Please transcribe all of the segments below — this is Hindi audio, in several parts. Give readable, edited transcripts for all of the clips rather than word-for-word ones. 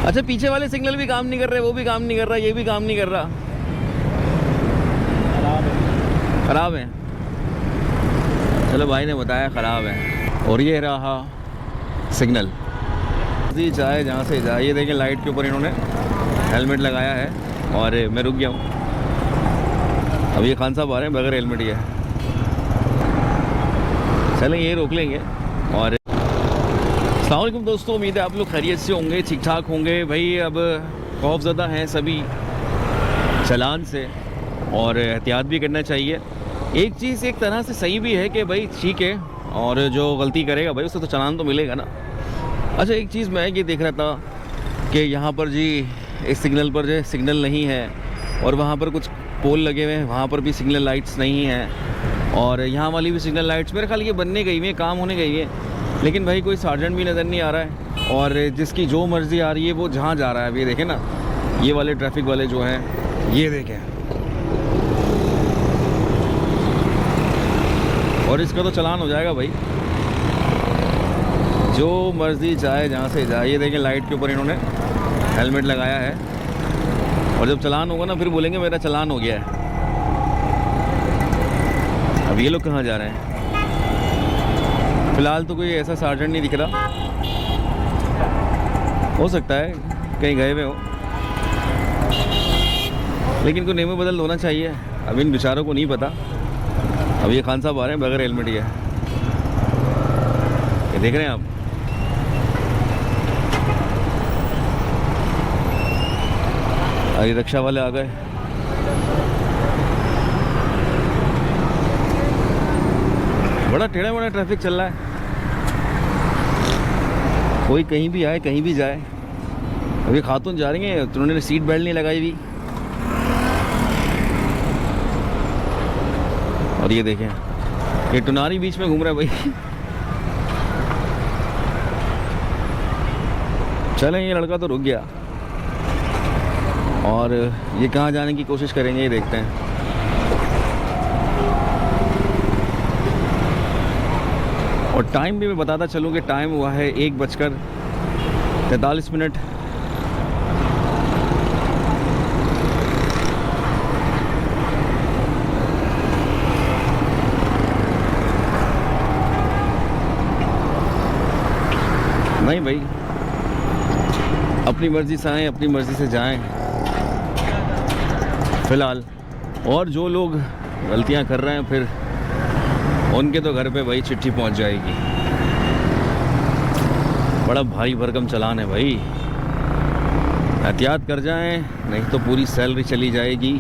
अच्छा, पीछे वाले सिग्नल भी काम नहीं कर रहे, वो भी काम नहीं कर रहा, ये भी काम नहीं कर रहा, ख़राब है। चलो भाई ने बताया ख़राब है। और ये रहा सिग्नल, चाहे जहाँ से जाए। ये देखें लाइट के ऊपर इन्होंने हेलमेट लगाया है और मैं रुक गया हूँ। अब ये खान साहब आ रहे हैं बगैर हेलमेट के। चलें ये रोक लेंगे। और अस्सलाम वालेकुम दोस्तों, उम्मीद है आप लोग खैरियत से होंगे, ठीक ठाक होंगे। भाई अब खौफज़दा हैं सभी चालान से और एहतियात भी करना चाहिए। एक चीज़ एक तरह से सही भी है कि भाई ठीक है, और जो गलती करेगा भाई उसे तो चालान तो मिलेगा ना। अच्छा, एक चीज़ मैं ये देख रहा था कि यहाँ पर जी इस सिग्नल पर जो सिग्नल नहीं है, और वहाँ पर कुछ पोल लगे हुए हैं, वहाँ पर भी सिग्नल लाइट्स नहीं हैं, और यहाँ वाली भी सिग्नल लाइट्स मेरे ख्याल ये बनने गई हुई हैं, काम होने गई है, लेकिन भाई कोई सार्जेंट भी नज़र नहीं आ रहा है। और जिसकी जो मर्ज़ी आ रही है वो जहाँ जा रहा है। अभी देखें ना, ये वाले ट्रैफिक वाले जो हैं, ये देखें, और इसका तो चालान हो जाएगा भाई, जो मर्ज़ी चाहे जहाँ से जाए। ये देखें लाइट के ऊपर इन्होंने हेलमेट लगाया है, और जब चालान होगा ना फिर बोलेंगे मेरा चालान हो गया है। अब ये लोग कहाँ जा रहे हैं? फ़िलहाल तो कोई ऐसा सार्जेंट नहीं दिख रहा, हो सकता है कहीं गए हुए हो, लेकिन कोई नेम बदल होना चाहिए। अब इन बेचारों को नहीं पता। अब ये खान साहब आ रहे हैं बगैर हेलमेट के, ये देख रहे हैं आप। अभी रिक्शा वाले आ गए। बड़ा टेढ़ा मेढ़ा ट्रैफिक चल रहा है, कोई कहीं भी आए कहीं भी जाए। अभी खातून जा रही हैं तो उन्होंने सीट बेल्ट नहीं लगाई हुई, और ये देखें ये टुनारी बीच में घूम रहा है भाई। चलें, ये लड़का तो रुक गया, और ये कहाँ जाने की कोशिश करेंगे ये देखते हैं। और टाइम भी मैं बताता चलूँ कि टाइम हुआ है 1:43। नहीं भाई, अपनी मर्ज़ी से आएँ, अपनी मर्ज़ी से जाएं फ़िलहाल। और जो लोग गलतियां कर रहे हैं फिर उनके तो घर पे भाई चिट्ठी पहुंच जाएगी। बड़ा भारी भरकम चालान है भाई, एहतियात कर जाएं, नहीं तो पूरी सैलरी चली जाएगी।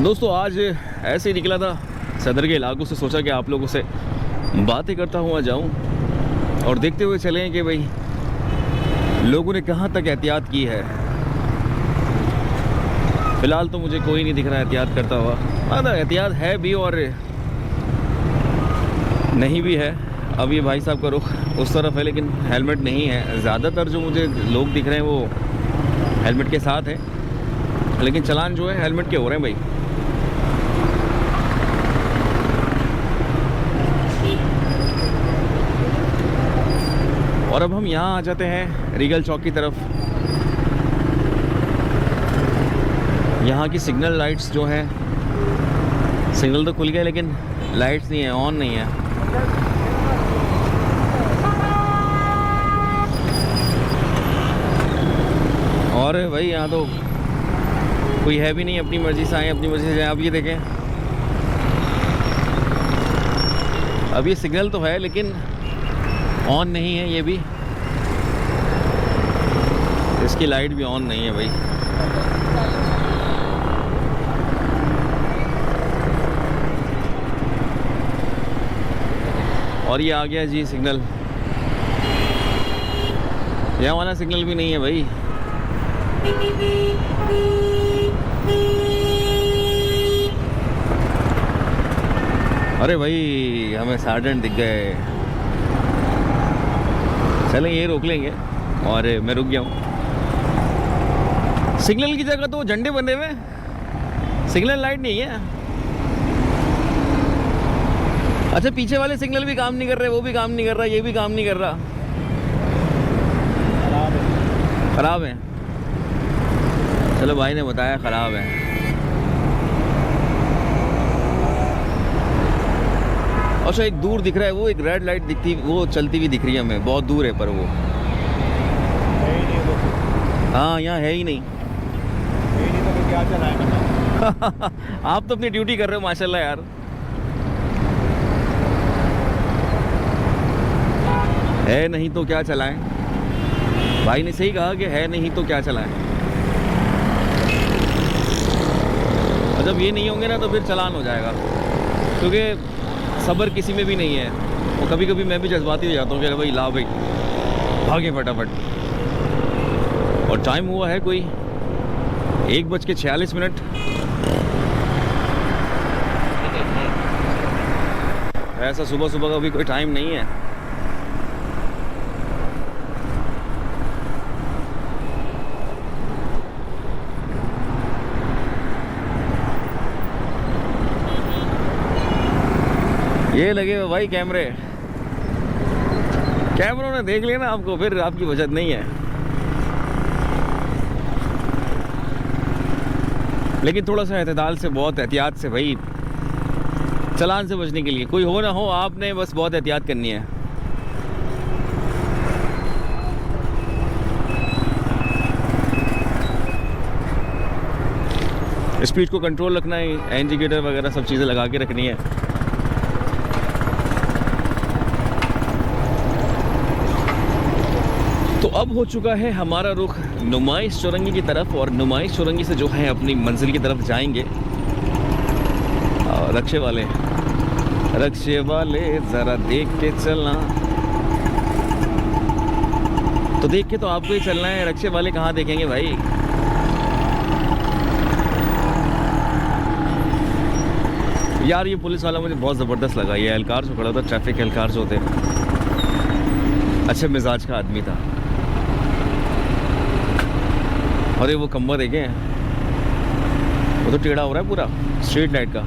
दोस्तों आज ऐसे ही निकला था सदर के इलाकों से, सोचा कि आप लोगों से बातें करता हुआ जाऊं और देखते हुए चलें कि भाई लोगों ने कहां तक एहतियात की है। फ़िलहाल तो मुझे कोई नहीं दिख रहा एहतियात करता हुआ। हाँ, एहतियात है भी और नहीं भी है। अब ये भाई साहब का रुख उस तरफ है, लेकिन हेलमेट नहीं है। ज़्यादातर जो मुझे लोग दिख रहे हैं वो हेलमेट के साथ है, लेकिन चालान जो है हेलमेट के हो रहे हैं भाई। और अब हम यहाँ आ जाते हैं रीगल चौक की तरफ। यहाँ की सिग्नल लाइट्स जो हैं, सिग्नल तो खुल गए लेकिन लाइट्स नहीं है, ऑन नहीं है। और भाई यहाँ तो कोई है भी नहीं, अपनी मर्ज़ी से आए अपनी मर्ज़ी से जाए। अब ये देखें, अब ये सिग्नल तो है लेकिन ऑन नहीं है, ये भी, इसकी लाइट भी ऑन नहीं है भाई। और ये आ गया जी सिग्नल, यहाँ वाला सिग्नल भी नहीं है भाई। अरे भाई हमें सार्जेंट दिख गए। चलें ये रोक लेंगे, और मैं रुक गया हूँ। सिग्नल की जगह तो झंडे बने हुए, सिग्नल लाइट नहीं है। अच्छा पीछे वाले सिग्नल भी काम नहीं कर रहे, वो भी काम नहीं कर रहा, ये भी काम नहीं कर रहा, खराब है। चलो भाई ने बताया खराब है। अच्छा एक दूर दिख रहा है, वो एक रेड लाइट दिखती, वो चलती हुई दिख रही है हमें, बहुत दूर है पर वो हाँ यहाँ है ही नहीं। तो क्या चलाएगा? आप तो अपनी ड्यूटी कर रहे हो माशाल्लाह यार। है नहीं तो क्या चलाएं, भाई ने सही कहा कि है नहीं तो क्या चलाएं। और जब ये नहीं होंगे ना तो फिर चालान हो जाएगा, क्योंकि सब्र किसी में भी नहीं है। और कभी कभी मैं भी जज्बाती हो जाता हूँ कि अरे भाई ला भाई भागे फटाफट। और टाइम हुआ है कोई 1:46। ऐसा सुबह सुबह का भी कोई टाइम नहीं है। ये लगे हुए भाई कैमरे, कैमरों ने देख लिया ना आपको, फिर आपकी बचत नहीं है। लेकिन थोड़ा सा एतदाल से, बहुत एहतियात से भाई, चालान से बचने के लिए। कोई हो ना हो, आपने बस बहुत एहतियात करनी है। स्पीड को कंट्रोल रखना है, इंडिकेटर वगैरह सब चीज़ें लगा के रखनी है। तो अब हो चुका है हमारा रुख नुमाइश चौरंगी की तरफ, और नुमाइश चौरंगी से जो है अपनी मंजिल की तरफ जाएंगे। और रक्षे वाले ज़रा देख के चलना। तो देख के तो आपको ही चलना है, रक्षे वाले कहाँ देखेंगे भाई। यार ये पुलिस वाला मुझे बहुत ज़बरदस्त लगा। ये एहलकार जो खड़ा था, ट्रैफिक एहलकार जो होते, अच्छे मिजाज का आदमी था। अरे वो खंबा देखें, वो तो टेढ़ा हो रहा है पूरा, स्ट्रीट लाइट का।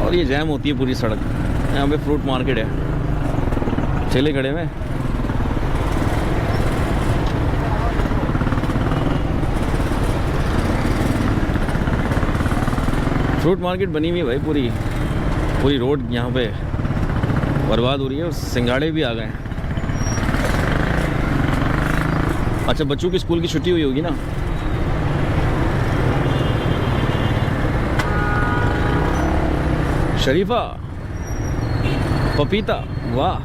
और ये जैम होती है पूरी सड़क। यहाँ पे फ्रूट मार्केट है, ठेले खड़े हुए। फ्रूट मार्केट बनी हुई है भाई, पूरी रोड यहाँ पे बर्बाद हो रही है, और सिंगाड़े भी आ गए हैं। अच्छा बच्चों की स्कूल की छुट्टी हुई होगी ना। शरीफा पपीता, वाह,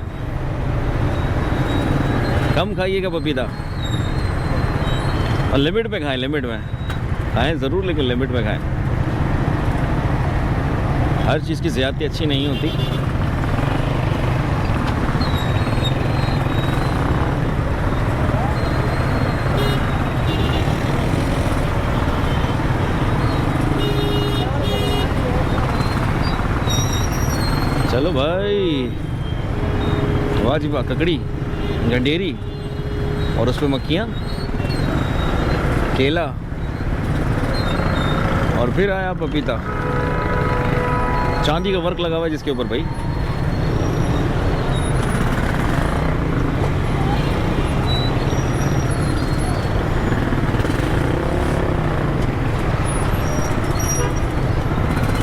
कम खाइएगा पपीता, और लिमिट में खाएं, लिमिट में खाएं ज़रूर, लेकिन लिमिट में खाएं। हर चीज़ की ज़्यादती अच्छी नहीं होती। चलो भाई, वाह जी वाह, ककड़ी, गंडेरी, और उस पर मक्खियाँ, केला, और फिर आया पपीता। चांदी का वर्क लगा हुआ है जिसके ऊपर भाई।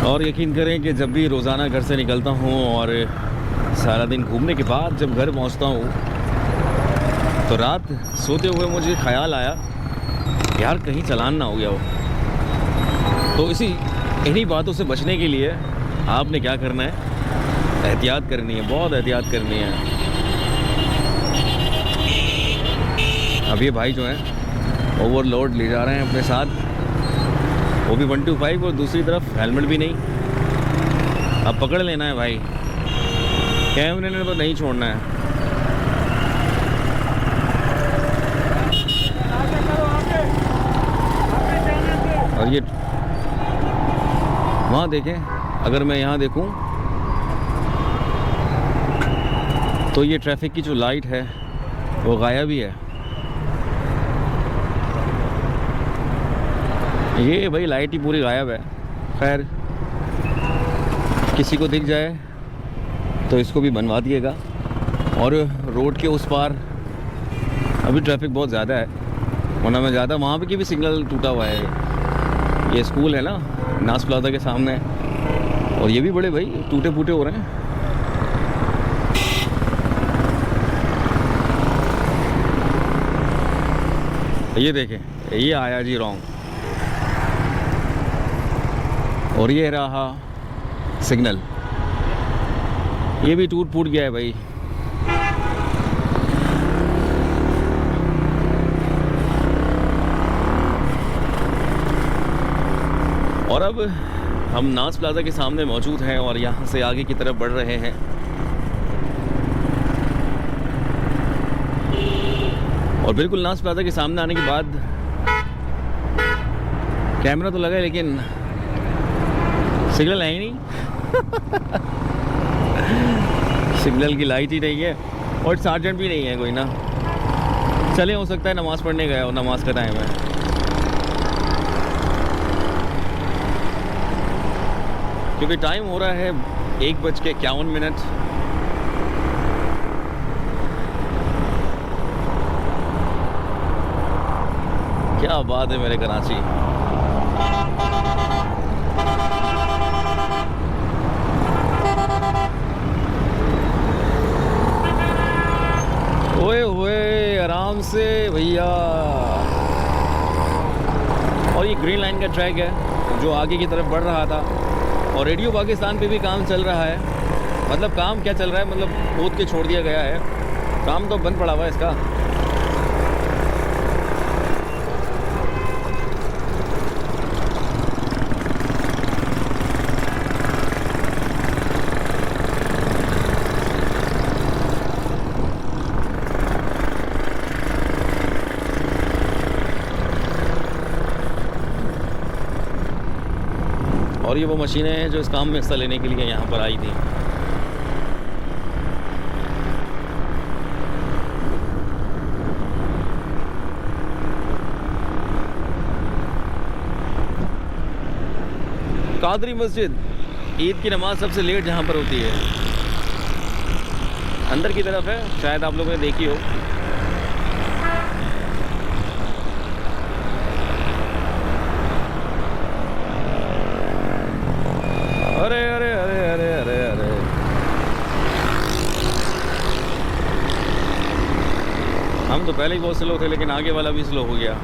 और यकीन करें कि जब भी रोज़ाना घर से निकलता हूँ और सारा दिन घूमने के बाद जब घर पहुँचता हूँ, तो रात सोते हुए मुझे ख्याल आया यार कहीं चालान ना हो गया हो। तो इन्हीं बातों से बचने के लिए आपने क्या करना है, एहतियात करनी है, बहुत एहतियात करनी है। अब ये भाई जो हैं ओवरलोड ले जा रहे हैं अपने साथ, वो भी 125, और दूसरी तरफ हेलमेट भी नहीं। अब पकड़ लेना है भाई, कैमरे ने तो नहीं छोड़ना है। और ये वहाँ देखें, अगर मैं यहाँ देखूँ तो ये ट्रैफिक की जो लाइट है वो गायब ही है। ये भाई लाइट ही पूरी गायब है। खैर किसी को दिख जाए तो इसको भी बनवा दिएगा। और रोड के उस पार अभी ट्रैफिक बहुत ज़्यादा है, वरना मैं ज़्यादा वहाँ पे की भी सिग्नल टूटा हुआ है। ये स्कूल है ना नास प्लाजा के सामने, और ये भी बड़े भाई टूटे फूटे हो रहे हैं। ये देखें, ये आया जी रॉन्ग, और ये रहा सिग्नल, ये भी टूट फूट गया है भाई। और अब हम नास प्लाजा के सामने मौजूद हैं और यहाँ से आगे की तरफ बढ़ रहे हैं। और बिल्कुल नास प्लाजा के सामने आने के बाद कैमरा तो लगा है लेकिन सिग्नल है ही नहीं। सिग्नल की लाइट ही नहीं है और सार्जेंट भी नहीं है कोई ना। चले, हो सकता है नमाज़ पढ़ने गया हो, नमाज का टाइम है। क्योंकि टाइम हो रहा है 1:51। क्या बात है मेरे कराची। ओए ओए आराम से भैया। और ये ग्रीन लाइन का ट्रैक है जो आगे की तरफ बढ़ रहा था। और रेडियो पाकिस्तान पे भी काम चल रहा है। मतलब काम क्या चल रहा है, मतलब खोद के छोड़ दिया गया है, काम तो बंद पड़ा हुआ है इसका। और ये वो मशीनें हैं जो इस काम में हिस्सा लेने के लिए यहाँ पर आई थी। कादरी मस्जिद, ईद की नमाज सबसे लेट जहाँ पर होती है, अंदर की तरफ है, शायद आप लोगों ने देखी हो। अरे अरे अरे अरे अरे अरे, हम तो पहले ही बहुत स्लो थे लेकिन आगे वाला भी स्लो हो गया।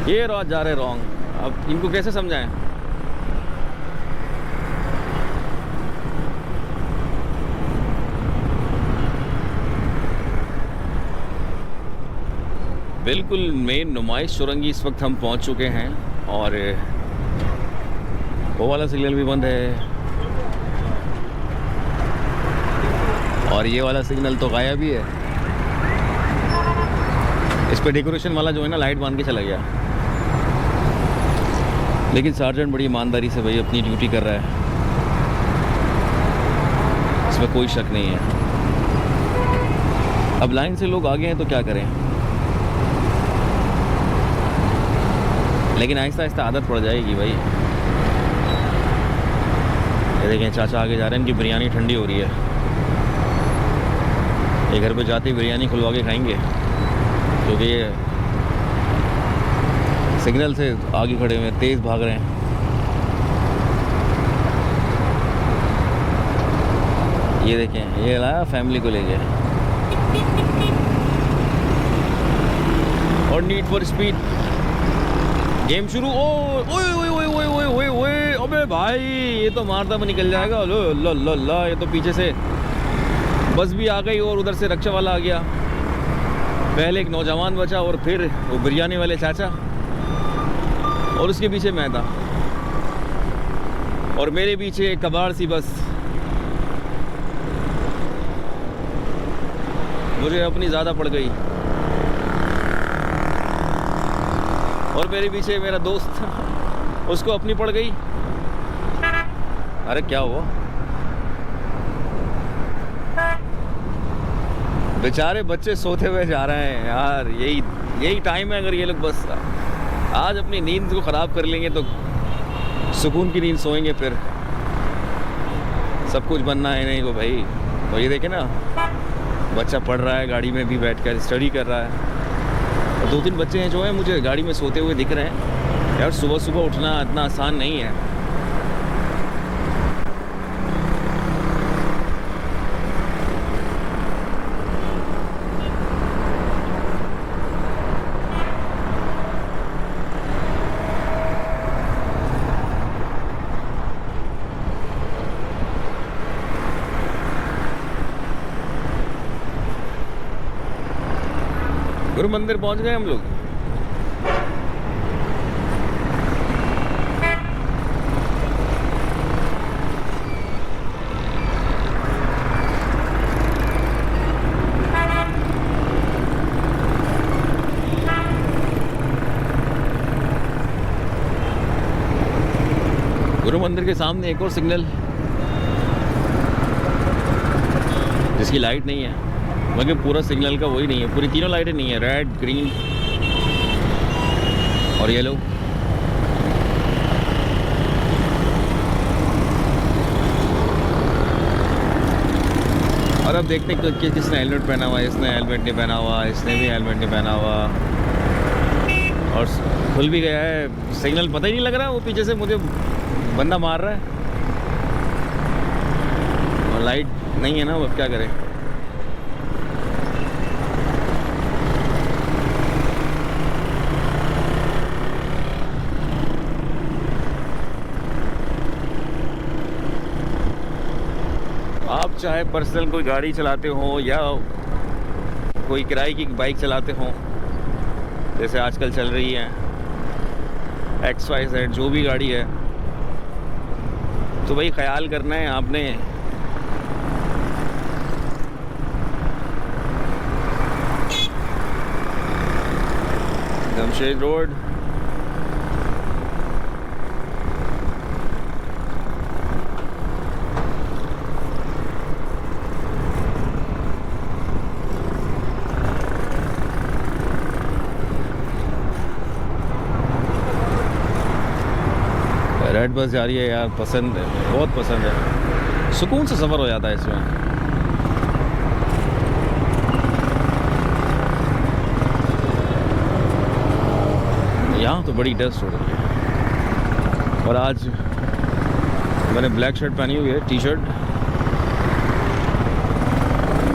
ये रोज जा रहे रॉन्ग, अब इनको कैसे समझाएं। बिल्कुल मेन नुमाइश सुरंगी इस वक्त हम पहुंच चुके हैं और वो वाला सिग्नल भी बंद है और ये वाला सिग्नल तो गायब भी है। इस पे डेकोरेशन वाला जो है ना लाइट बांध के चला गया, लेकिन सार्जेंट बड़ी ईमानदारी से भाई अपनी ड्यूटी कर रहा है, इसमें कोई शक नहीं है। अब लाइन से लोग आगे हैं तो क्या करें, लेकिन आहिस्ता आहिस्ता आदत पड़ जाएगी भाई। ये देखें चाचा आगे जा रहे हैं, इनकी बिरयानी ठंडी हो रही है। ये घर पे जाते ही बिरयानी खुलवा के खाएंगे क्योंकि ये सिग्नल से आगे खड़े हुए तेज़ भाग रहे हैं। ये देखें, ये लाया फैमिली को लेके। और नीड फॉर स्पीड गेम शुरू। ओए ओए ओए ओए ओए ओए ओए, अबे भाई ये तो मारता में निकल जाएगा। लो लो लो लो, ये तो पीछे से बस भी आ गई और उधर से रक्षा वाला आ गया। पहले एक नौजवान बचा और फिर वो बिरयानी वाले चाचा, और उसके पीछे मैं था और मेरे पीछे एक कबाड़ सी बस। मुझे अपनी ज़्यादा पड़ गई और मेरे पीछे मेरा दोस्त, उसको अपनी पड़ गई। अरे क्या हुआ, बेचारे बच्चे सोते हुए जा रहे हैं यार, यही टाइम है। अगर ये लोग बस आज अपनी नींद को ख़राब कर लेंगे तो सुकून की नींद सोएंगे, फिर सब कुछ बनना है नहीं को भाई। तो ये देखे ना, बच्चा पढ़ रहा है गाड़ी में भी बैठकर स्टडी कर रहा है, और 2-3 बच्चे हैं जो है मुझे गाड़ी में सोते हुए दिख रहे हैं। यार सुबह सुबह उठना इतना आसान नहीं है। गुरु मंदिर पहुंच गए हम लोग। गुरु मंदिर के सामने एक और सिग्नल जिसकी लाइट नहीं है, मगर पूरा सिग्नल का वही नहीं है, पूरी तीनों लाइटें नहीं है, रेड, ग्रीन और येलो। और अब देखते हैं कि किसने हेलमेट पहना हुआ है। इसने हेलमेट नहीं पहना हुआ, इसने भी हेलमेट नहीं पहना हुआ, और खुल भी गया है सिग्नल। पता ही नहीं लग रहा वो पीछे से मुझे बंदा मार रहा है, और लाइट नहीं है ना, अब क्या करें। आप चाहे पर्सनल कोई गाड़ी चलाते हो या कोई किराए की बाइक चलाते हो, जैसे आजकल चल रही है XYZ जो भी गाड़ी है, तो भाई ख्याल करना है आपने। जमशेद रोड, रेड बस जा रही है यार, पसंद है, बहुत पसंद है, सुकून से सफ़र हो जाता है इसमें। यहाँ तो बड़ी डस्ट हो रही है, और आज मैंने ब्लैक शर्ट पहनी हुई है, टी-शर्ट।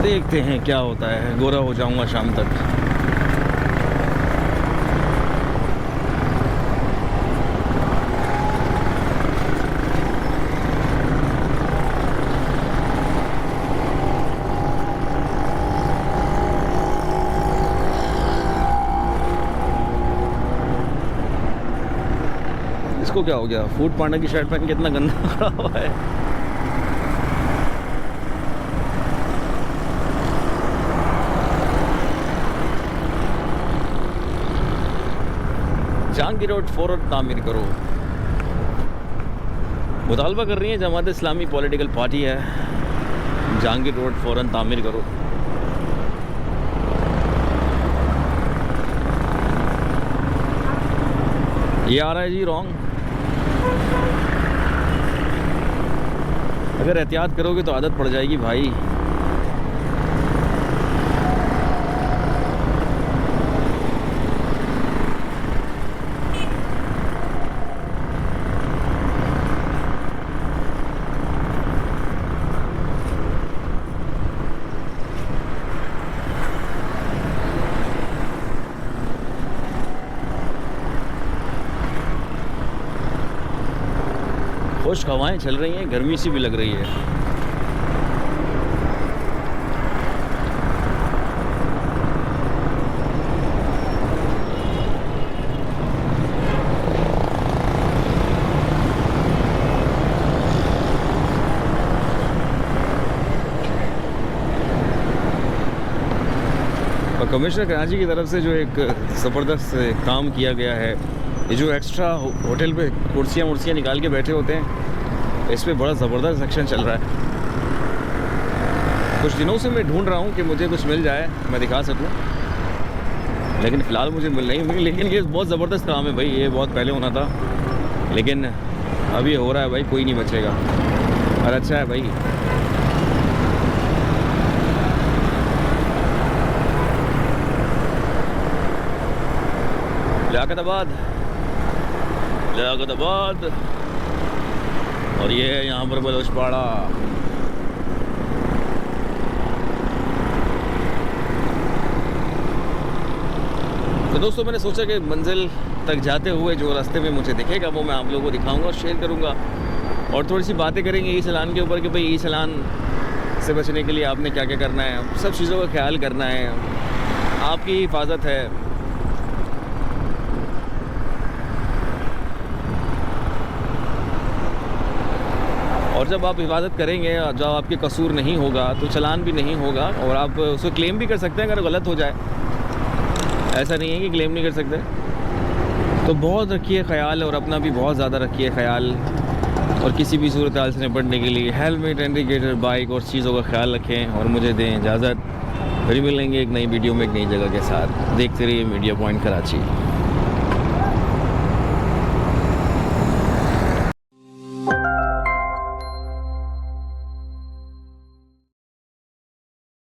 देखते हैं क्या होता है, गोरा हो जाऊंगा शाम तक। इसको क्या हो गया, फूड पांडा की शर्ट पहन के इतना गंदा खड़ा हुआ है। जहांगीर रोड फौरन तामीर करो। मुतालबा कर रही है जमात इस्लामी पॉलिटिकल पार्टी है, जहांगीर रोड फौरन तामीर करो। ये आ रहा है जी रॉन्ग। अगर एहतियात करोगे तो आदत पड़ जाएगी भाई। खुश्क हवाएं चल रही हैं, गर्मी सी भी लग रही है। और कमिश्नर कराची की तरफ से जो एक ज़बरदस्त काम किया गया है, ये जो एक्स्ट्रा होटल पे कुर्सियाँ निकाल के बैठे होते हैं, इस पे बड़ा ज़बरदस्त एक्शन चल रहा है। कुछ दिनों से मैं ढूंढ रहा हूँ कि मुझे कुछ मिल जाए, मैं दिखा सकूँ, लेकिन फ़िलहाल मुझे मिल नहीं मिली। लेकिन ये बहुत ज़बरदस्त काम है भाई, ये बहुत पहले होना था, लेकिन अभी हो रहा है भाई, कोई नहीं बचेगा। और अच्छा है भाई। लियाकताबाद, लियाकताबाद, और ये है यहाँ पर बलोचपाड़ा। तो दोस्तों मैंने सोचा कि मंजिल तक जाते हुए जो रास्ते में मुझे दिखेगा वो मैं आप लोगों को दिखाऊंगा और शेयर करूंगा, और थोड़ी सी बातें करेंगे ई चालान के ऊपर कि भाई ई चालान से बचने के लिए आपने क्या क्या करना है, सब चीज़ों का ख्याल करना है, आपकी हिफाजत है। और जब आप हिफाजत करेंगे, जब आपके कसूर नहीं होगा तो चालान भी नहीं होगा, और आप उसको क्लेम भी कर सकते हैं अगर गलत हो जाए। ऐसा नहीं है कि क्लेम नहीं कर सकते। तो बहुत रखिए ख्याल, और अपना भी बहुत ज़्यादा रखिए ख्याल, और किसी भी सूरत हाल से निपटने के लिए हेलमेट, इंडिकेटर, बाइक और चीज़ों का ख्याल रखें। और मुझे दें इजाज़त, फिर मिलेंगे एक नई वीडियो में एक नई जगह के साथ। देखते रहिए मीडिया पॉइंट कराची।